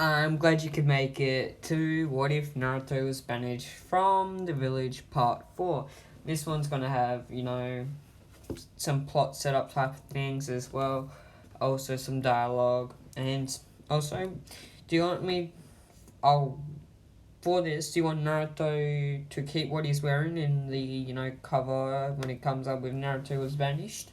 I'm glad you could make it to What If Naruto Was Banished from the Village Part 4. This one's gonna have, some plot setup type of things as well. Also some dialogue. And also, do you want me... for this, do you want Naruto to keep what he's wearing in the, cover when it comes up with Naruto Was Banished?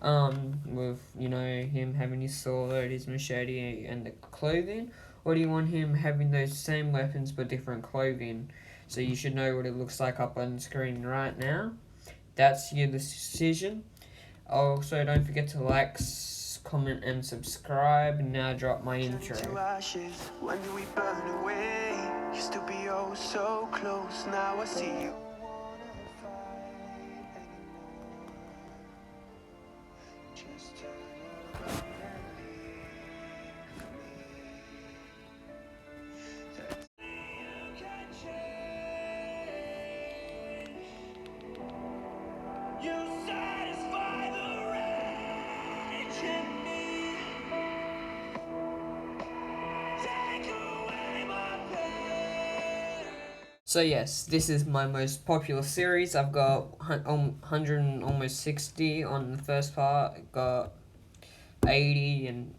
With, him having his sword, his machete, and the clothing? Or do you want him having those same weapons but different clothing? So you should know what it looks like up on the screen right now. That's your decision. Also, don't forget to like, comment, and subscribe. Now drop my intro. When do we burn away? Used to be oh so close, now I see you. So yes, this is my most popular series. I've got 100 and almost 60 on the first part. Got 80 and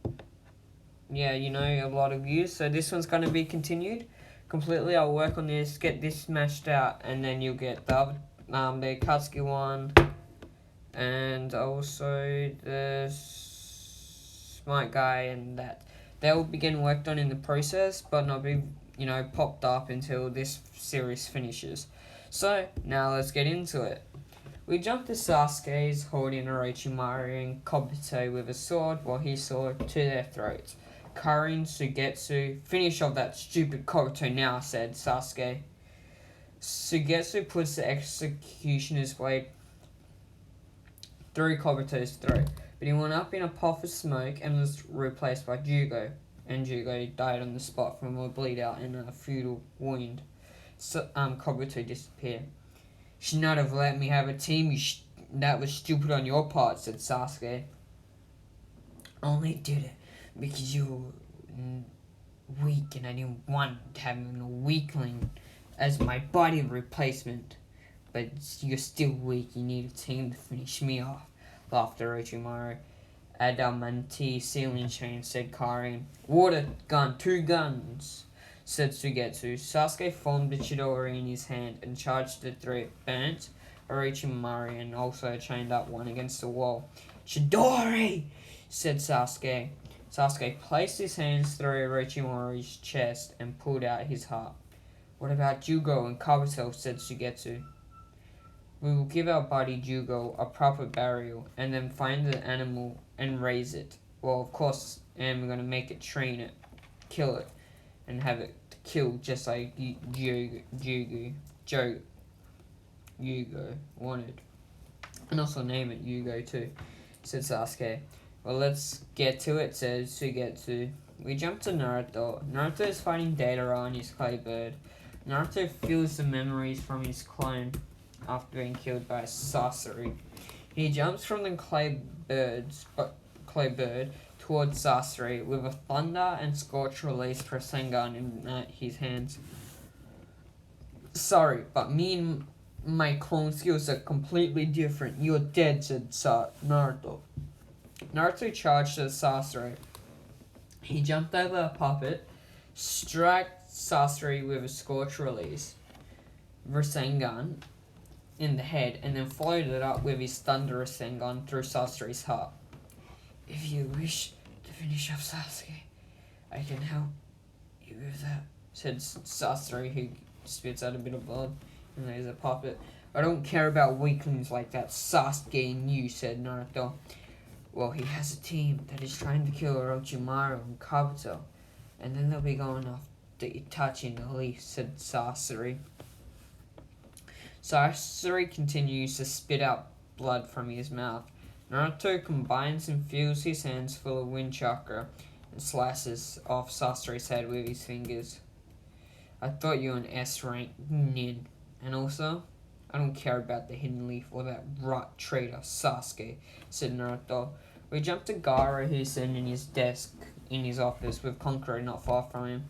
a lot of views. So this one's going to be continued completely. I'll work on this, get this smashed out, and then you'll get the Akatsuki one, and also the Smart Guy, and that. They'll be getting worked on in the process, but not be, popped up until this series finishes. So, now let's get into it. We jump to Sasuke's holding Orochimaru and Kabuto with a sword while he saw to their throats. Karin, Sugetsu, finish off that stupid Kabuto now, said Sasuke. Sugetsu puts the executioner's blade through Kabuto's throat, but he went up in a puff of smoke and was replaced by Jugo. And Jugo died on the spot from a bleed out and a fatal wound. So, Kabuto disappeared. Should not have let me have a team, that was stupid on your part, said Sasuke. Only did it because you were weak and I didn't want having a weakling as my body replacement. But you're still weak, you need a team to finish me off, laughed Orochimaru. Adamantine ceiling chain, said Karin. Water gun, 2 guns, said Sugetsu. Sasuke formed the Chidori in his hand and charged the 3 burnt Orochimaru and also chained up one against the wall. Chidori, said Sasuke. Sasuke placed his hands through Orochimaru's chest and pulled out his heart. What about Jugo and Kabuto, said Sugetsu. We will give our buddy Jugo a proper burial and then find the animal and raise it. Well, of course, and we're going to make it, train it, kill it, and have it killed just like Yugo wanted. And also name it Yugo too, said Sasuke. Well, let's get to it, said Sugetsu. We jump to Naruto. Naruto is fighting Deidara on his clay bird. Naruto feels the memories from his clone after being killed by Sorcery. He jumps from the clay bird towards Sorcery with a Thunder and Scorch release Rasengan in his hands. Sorry, but me and my clone skills are completely different. You're dead, said Naruto. Naruto charged at Sorcery. He jumped over a puppet, struck Sorcery with a Scorch release Rasengan in the head, and then followed it up with his Thunder Rasengan through Sorcery's heart. If you wish to finish off Sasuke, I can help you with that, said Sorcery, who spits out a bit of blood, and there's a puppet. I don't care about weaklings like that Sasuke and you, said Naruto. Well, he has a team that is trying to kill Orochimaru and Kabuto, and then they'll be going off to Itachi and the Leaf, said Sorcery. Sorcery continues to spit out blood from his mouth. Naruto combines and fills his hands full of wind chakra and slices off Sorcery's head with his fingers. I thought you were an S-rank nin. And also, I don't care about the Hidden Leaf or that rot traitor Sasuke, said Naruto. We jump to Gaara, who's sitting in his desk in his office with Konkoro not far from him.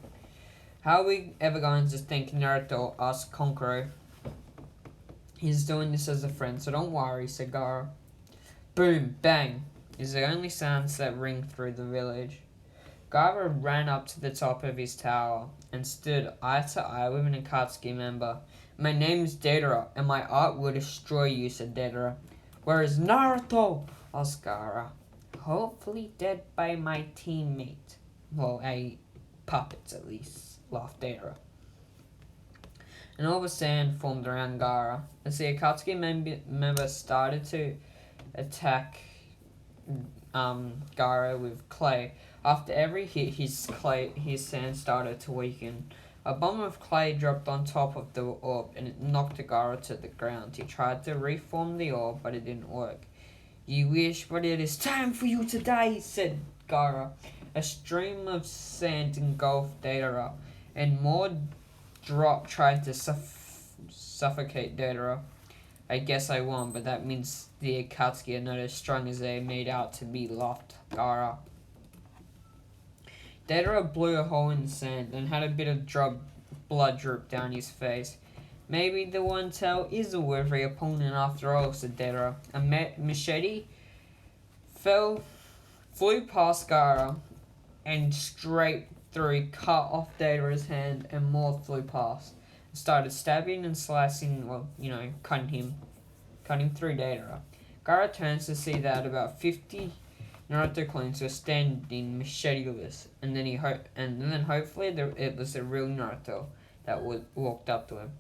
How are we ever going to thank Naruto? Asked Konkoro. He's doing this as a friend, so don't worry, said Gaara. Boom, bang, is the only sounds that ring through the village. Gaara ran up to the top of his tower and stood eye to eye with an Akatsuki member. My name is Deidara, and my art will destroy you, said Deidara. Where is Naruto? Asked Gaara. Hopefully dead by my teammate. Well, puppets at least, laughed Deidara. An orb of sand formed around Gaara. As the Akatsuki member started to attack Gaara with clay, after every hit, his sand started to weaken. A bomb of clay dropped on top of the orb and it knocked Gaara to the ground. He tried to reform the orb, but it didn't work. You wish, but it is time for you to die, said Gaara. A stream of sand engulfed Deidara, and more drop tried to suffocate Deidara. I guess I won, but that means the Akatsuki are not as strong as they made out to be, laughed Gaara. Deidara blew a hole in the sand and had a bit of blood drip down his face. Maybe the One Tail is a worthy opponent after all, said Deidara. A machete flew past Gaara and straight through, cut off Deidara's hand, and more flew past. Started stabbing and slicing, cutting him through Deidara. Gaara turns to see that about 50 Naruto clones were standing machete-less, and then hopefully it was the real Naruto that walked up to him.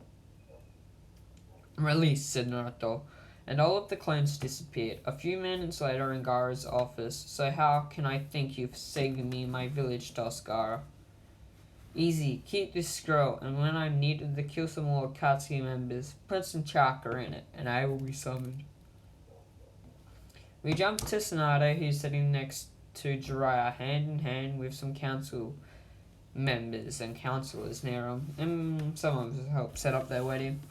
Release, said Naruto, and all of the clones disappeared. A few minutes later in Gaara's office. So how can I thank you for saving me in my village, asked Gaara. Easy, keep this scroll, and when I'm needed to kill some more Akatsuki members, put some chakra in it, and I will be summoned. We jump to Tsunade, who's sitting next to Jiraiya, hand in hand with some council members and councillors near him, and some of us helped set up their wedding.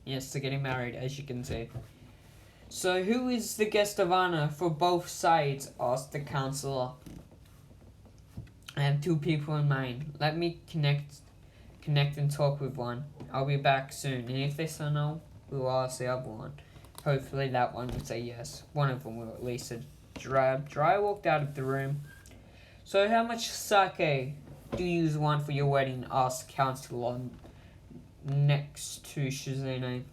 Yes, they're getting married, as you can see. So who is the guest of honor for both sides? Asked the councillor. I have two people in mind. Let me connect and talk with one. I'll be back soon, and if they say no, we'll ask the other one. Hopefully that one will say yes. One of them will at least, said Jiraiya. Jiraiya walked out of the room. So how much sake do you want for your wedding? Asked councillor next to Shizune.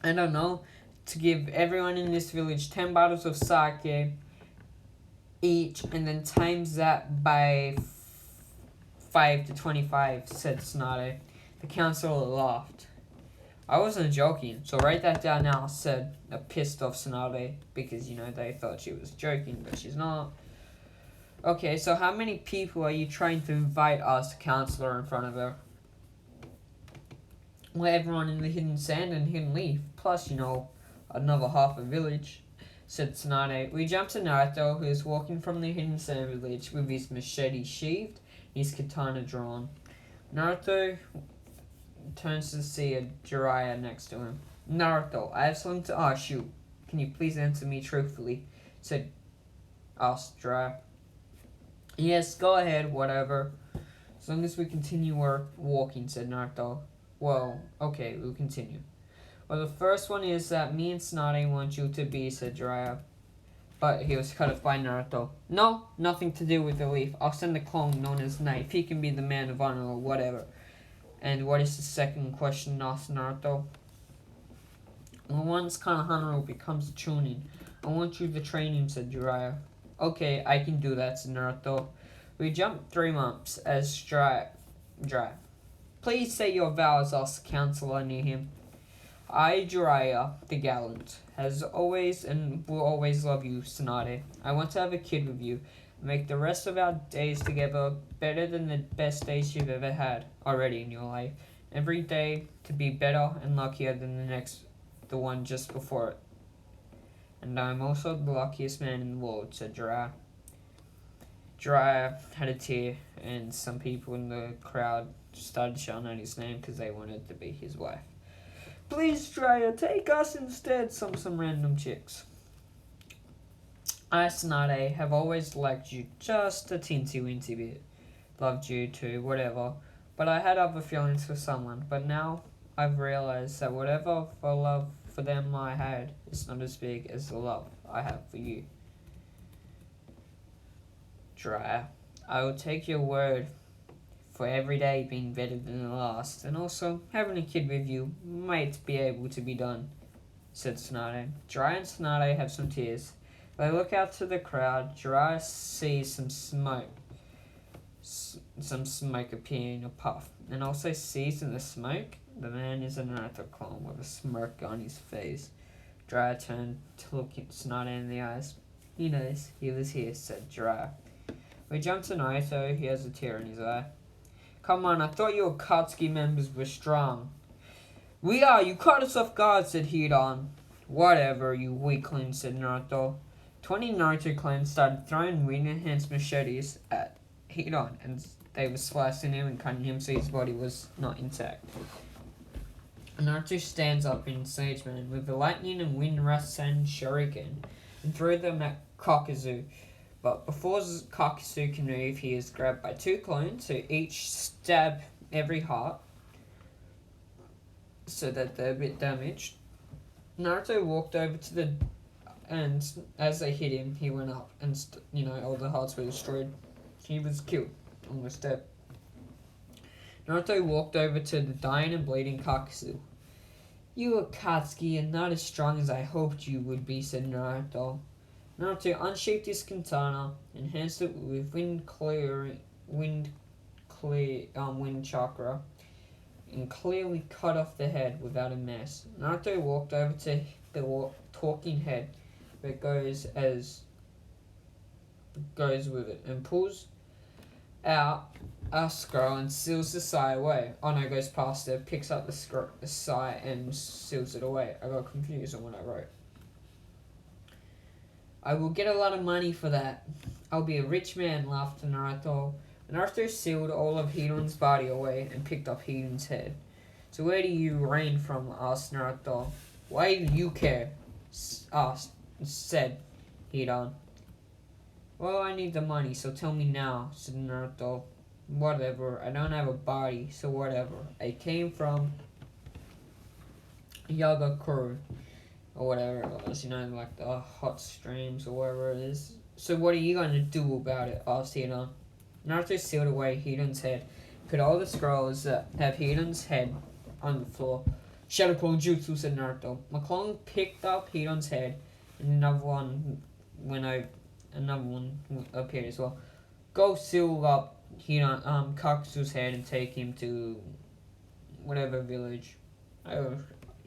I don't know. To give everyone in this village 10 bottles of sake each, and then times that by 5 to 25, said Tsunade. The councillor laughed. I wasn't joking, so write that down now, said a pissed off Tsunade, because, they thought she was joking, but she's not. Okay, so how many people are you trying to invite? Asked the councillor in front of her. Well, everyone in the hidden sand and hidden leaf, plus, another half a village, said Tsunade. We jump to Naruto, who is walking from the hidden sand village with his machete sheathed and his katana drawn. Naruto turns to see a Jiraiya next to him. Naruto, I have something to ask you. Can you please answer me truthfully? Asked Jiraiya. Yes, go ahead, whatever. As long as we continue walking, said Naruto. Well, okay, we'll continue. Well, the first one is that me and Tsunade want you to be, said Jiraiya. But he was cut off by Naruto. No, nothing to do with the leaf. I'll send a clone known as Knife. He can be the man of honor or whatever. And what is the second question? Asked Naruto. Well, once Konohamaru becomes a Chunin, I want you to train him, said Jiraiya. Okay, I can do that, said Naruto. We jumped 3 months as Jiraiya. Please say your vows, asked the councillor near him. I, Jiraiya, the gallant, has always and will always love you, Tsunade. I want to have a kid with you, and make the rest of our days together better than the best days you've ever had already in your life. Every day to be better and luckier than the one just before it. And I'm also the luckiest man in the world, said Jiraiya. Jiraiya had a tear, and some people in the crowd started shouting out his name because they wanted to be his wife. Please, Jiraiya, take us instead, some random chicks. I, Tsunade, have always liked you just a teensy-weensy bit. Loved you too, whatever. But I had other feelings for someone. But now I've realized that whatever for love for them I had is not as big as the love I have for you. Jiraiya, I will take your word for every day being better than the last, and also having a kid with you might be able to be done, said Tsunade. Jiraiya and Tsunade have some tears. They look out to the crowd. Jiraiya sees some smoke appear in a puff, and also sees in the smoke the man is a Naruto clone with a smirk on his face. Jiraiya turned to look at Tsunade in the eyes. He knows he was here, said Jiraiya. We jump to Naruto. He has a tear in his eye. Come on, I thought you Akatsuki members were strong. We are, you caught us off guard, said Hidan. Whatever, you weakling, said Naruto. 20 Naruto clans started throwing wind-enhanced machetes at Hidan, and they were slicing him and cutting him so his body was not intact. Naruto stands up in Sage Man with the lightning and wind Rasen Shuriken and threw them at Kakuzu. But before Kakuzu can move, he is grabbed by two clones who each stab every heart so that they're a bit damaged. Naruto walked over to the... and as they hit him, he went up and, all the hearts were destroyed. He was killed, almost dead. Naruto walked over to the dying and bleeding Kakuzu. You Akatsuki are not as strong as I hoped you would be, said Naruto. Naruto unsheathed his katana, enhanced it with wind chakra, and clearly cut off the head without a mess. Naruto walked over to the talking head that goes with it and pulls out a scroll and seals the sai away. Ono goes past it, picks up the sai and seals it away. I got confused on what I wrote. I will get a lot of money for that. I'll be a rich man, laughed Naruto. Naruto sealed all of Hidan's body away and picked up Hidan's head. So where do you reign from? Asked Naruto. Why do you care? Said Hidan. Well, I need the money, so tell me now, said Naruto. Whatever, I don't have a body, so whatever. I came from Yagakure. Or whatever it was, like the hot streams or whatever it is. So what are you going to do about it? Asked Hidan. Naruto sealed away Hidan's head, put all the scrolls that have Hidan's head on the floor. Shadow Clone Jutsu, said Naruto. My clone picked up Hidan's head, and another one appeared as well. Go seal up Kakuzu's head and take him to whatever village.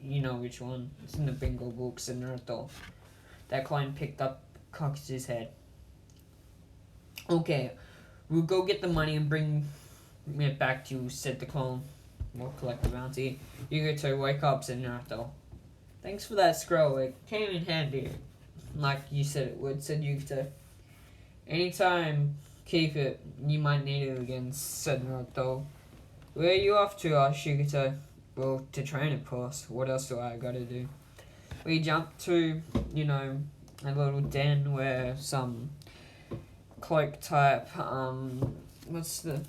You know which one. It's in the bingo book, said Naruto. That clone picked up Kakuzu's head. Okay, we'll go get the money and bring it back to you, said the clone. We'll collect the bounty. Yugoto, wake up, said Naruto. Thanks for that scroll. It came in handy. Like you said it would, said Yugoto. Anytime, keep it. You might need it again, said Naruto. Where are you off to, asked Yugoto. Well, to train, of course. What else do I gotta do? We jumped to, a little den where some cloak type, what's the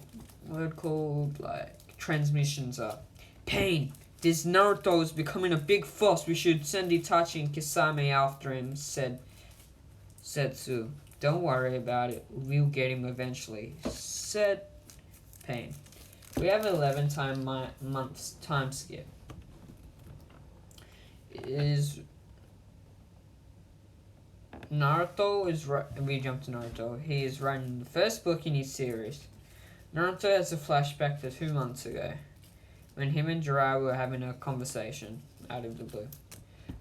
word called? Like, transmissions are. Pain! This Naruto is becoming a big fuss. We should send Itachi and Kisame after him, said Setsu. Don't worry about it. We'll get him eventually, said Pain. We have 11 months time skip. We jump to Naruto. He is writing the first book in his series. Naruto has a flashback to 2 months ago, when him and Jiraiya were having a conversation out of the blue.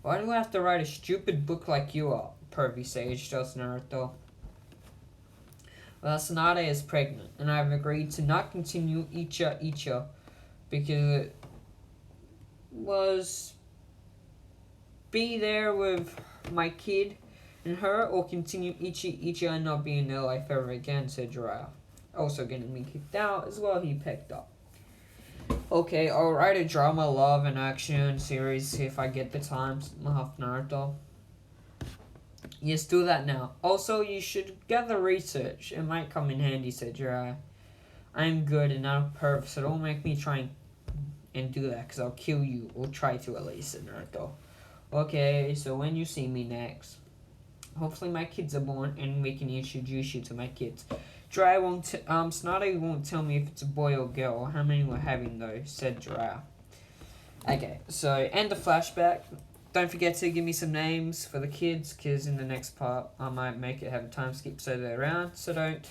Why do I have to write a stupid book like you are? Pervy Sage tells Naruto. Well, Tsunade is pregnant, and I've agreed to not continue Icha because it was be there with my kid and her, or continue Icha and not be in their life ever again, said Jiraiya. Also getting me kicked out as well, he picked up. Okay, I'll write a drama, love, and action series if I get the time, laughed Naruto. Yes, do that now. Also, you should gather research. It might come in handy, said Jiraiya. I am good and not a perv, so don't make me try and do that, because I'll kill you, or try to at least, said Naruto. Okay, so when you see me next, hopefully my kids are born, and we can introduce you to my kids. Jiraiya won't, Tsunade won't tell me if it's a boy or girl, or how many we're having though, said Jiraiya. Okay, so end the flashback. Don't forget to give me some names for the kids, because in the next part I might make it have a time skip so they're around, so don't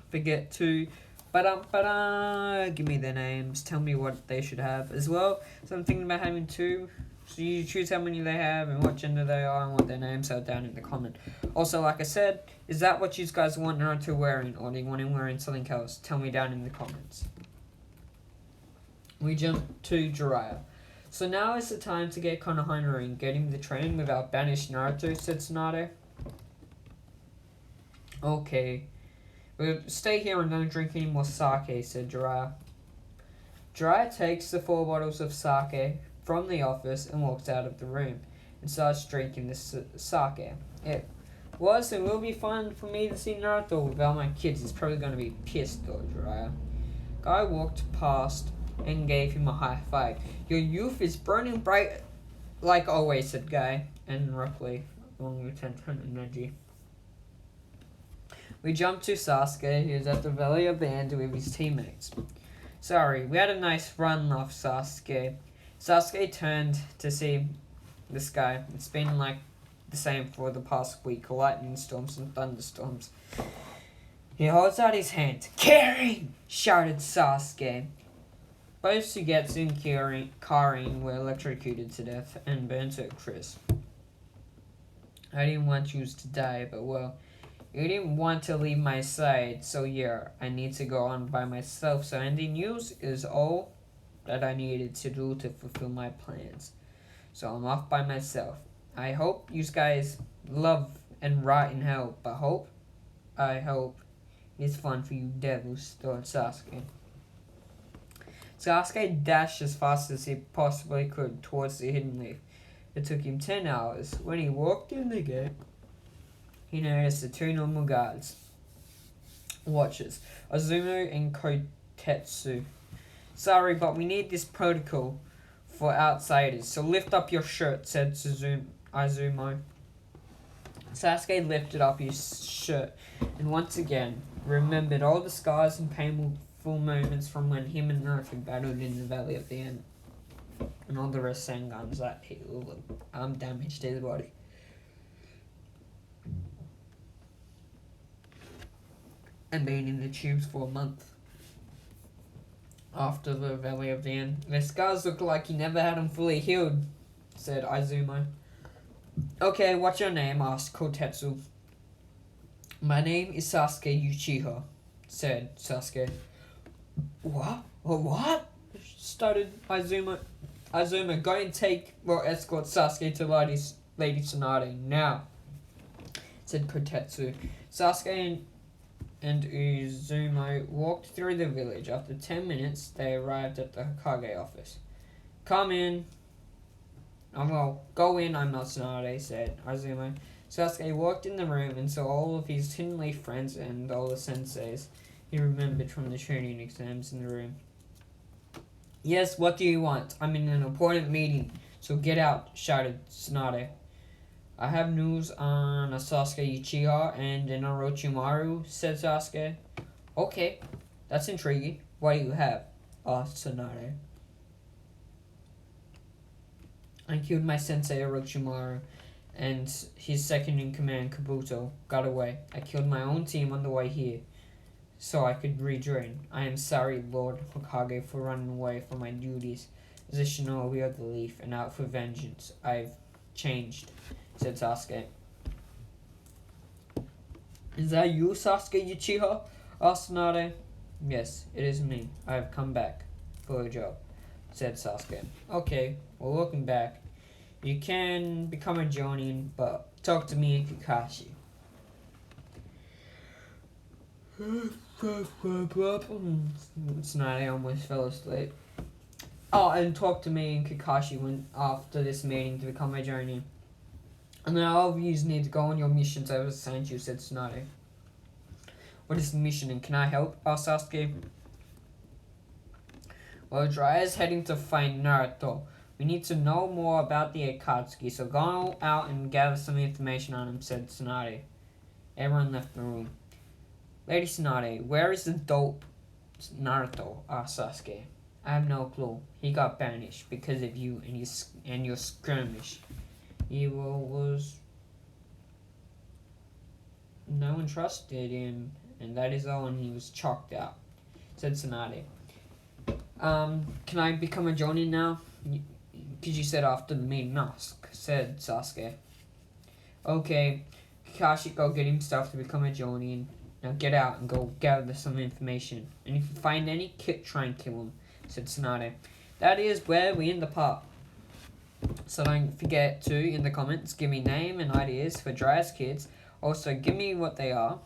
forget to give me their names, tell me what they should have as well. So I'm thinking about having two, so you choose how many they have and what gender they are and what their names are down in the comment. Also, like I said, is that what you guys want Naruto wearing, or do you want him wearing something else? Tell me down in the comments. We jump to Jiraiya. So now is the time to get Konohana and get him the training without banished Naruto, said Tsunade. Okay. We'll stay here and don't drink any more sake, said Jiraiya. Jiraiya takes the 4 bottles of sake from the office and walks out of the room and starts drinking the sake. It was and will be fun for me to see Naruto without my kids. He's probably going to be pissed though, Jiraiya. Guy walked past and gave him a high five. Your youth is burning bright like always, said Guy, and roughly along with 10 energy. We jump to Sasuke, who's at the Valley of the End with his teammates. Sorry, we had a nice run off Sasuke. Sasuke turned to see the sky. It's been like the same for the past week, lightning storms and thunderstorms. He holds out his hand. Karin! Shouted Sasuke. Both Sugetsu and Karin were electrocuted to death and burned to a crisp. I didn't want you to die, but well, you didn't want to leave my side, so yeah, I need to go on by myself, so ending news is all that I needed to do to fulfill my plans. So I'm off by myself. I hope you guys love and rot in hell, but I hope it's fun for you devils, thought Sasuke. Sasuke dashed as fast as he possibly could towards the hidden leaf. It took him 10 hours. When he walked in the gate, he noticed the 2 normal guards. Watchers, Azumo and Kotetsu. Sorry, but we need this protocol for outsiders, so lift up your shirt, said Azumo. Sasuke lifted up his shirt and once again remembered all the scars and painful moments from when him and Naruto battled in the Valley of the End. And all the Rasengans that he damaged his body. And being in the tubes for a month after the Valley of the End. The scars look like he never had them fully healed, said Izumo. Okay, what's your name? Asked Kotetsu. My name is Sasuke Uchiha, said Sasuke. What? What? Stuttered Izumo. Izumo, go and escort Sasuke to Lady Tsunade now, said Kotetsu. Sasuke and Izumo walked through the village. After 10 minutes, they arrived at the Hokage office. Come in. Well, go in, I'm not Tsunade, said Izumo. Sasuke walked in the room and saw all of his Hidden Leaf friends and all the senseis he remembered from the training exams in the room. Yes, what do you want? I'm in an important meeting, so get out, shouted Tsunade. I have news on a Sasuke Uchiha and an Orochimaru, said Sasuke. Okay, that's intriguing. What do you have? Asked Tsunade. I killed my sensei Orochimaru, and his second in command, Kabuto, got away. I killed my own team on the way here, so I could rejoin. I am sorry, Lord Hokage, for running away from my duties as a shinobi of the leaf and out for vengeance. I've changed, said Sasuke. Is that you, Sasuke Uchiha? Asked Tsunade. Yes, it is me. I have come back for a job, said Sasuke. Okay, well, welcome back. You can become a Jonin, but talk to me and Kakashi. Tsunade almost fell asleep. Oh, and talk to me and Kakashi after this meeting to become a Jonin. And then all of you need to go on your missions over Sanju, said Tsunade. What is the mission and can I help? Asked Sasuke. Well, Jiraiya's heading to find Naruto. We need to know more about the Akatsuki, so go out and gather some information on him, said Tsunade. Everyone left the room. Lady Tsunade, where is the dope Naruto? Asked Sasuke. I have no clue. He got banished because of you and your skirmish. No one trusted him, and that is all, and he was chalked out, said Tsunade. Can I become a Jonin now? Because you said after the main mask, said Sasuke. Okay, Kakashi, go get himself to become a Jonin. Now get out and go gather some information. And if you find any, try and kill him, said Tsunade. That is where we end the part. So don't forget to, in the comments, give me name and ideas for Jiraiya's kids. Also, give me what they are.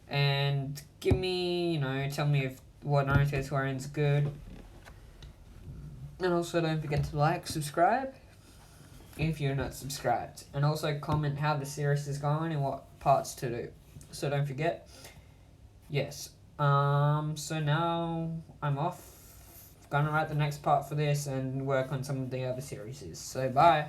And give me, tell me if what Naruto's wearing is good. And also don't forget to like, subscribe, if you're not subscribed. And also comment how the series is going and what parts to do. So don't forget. Yes. So now I'm off. Gonna write the next part for this and work on some of the other series. So bye.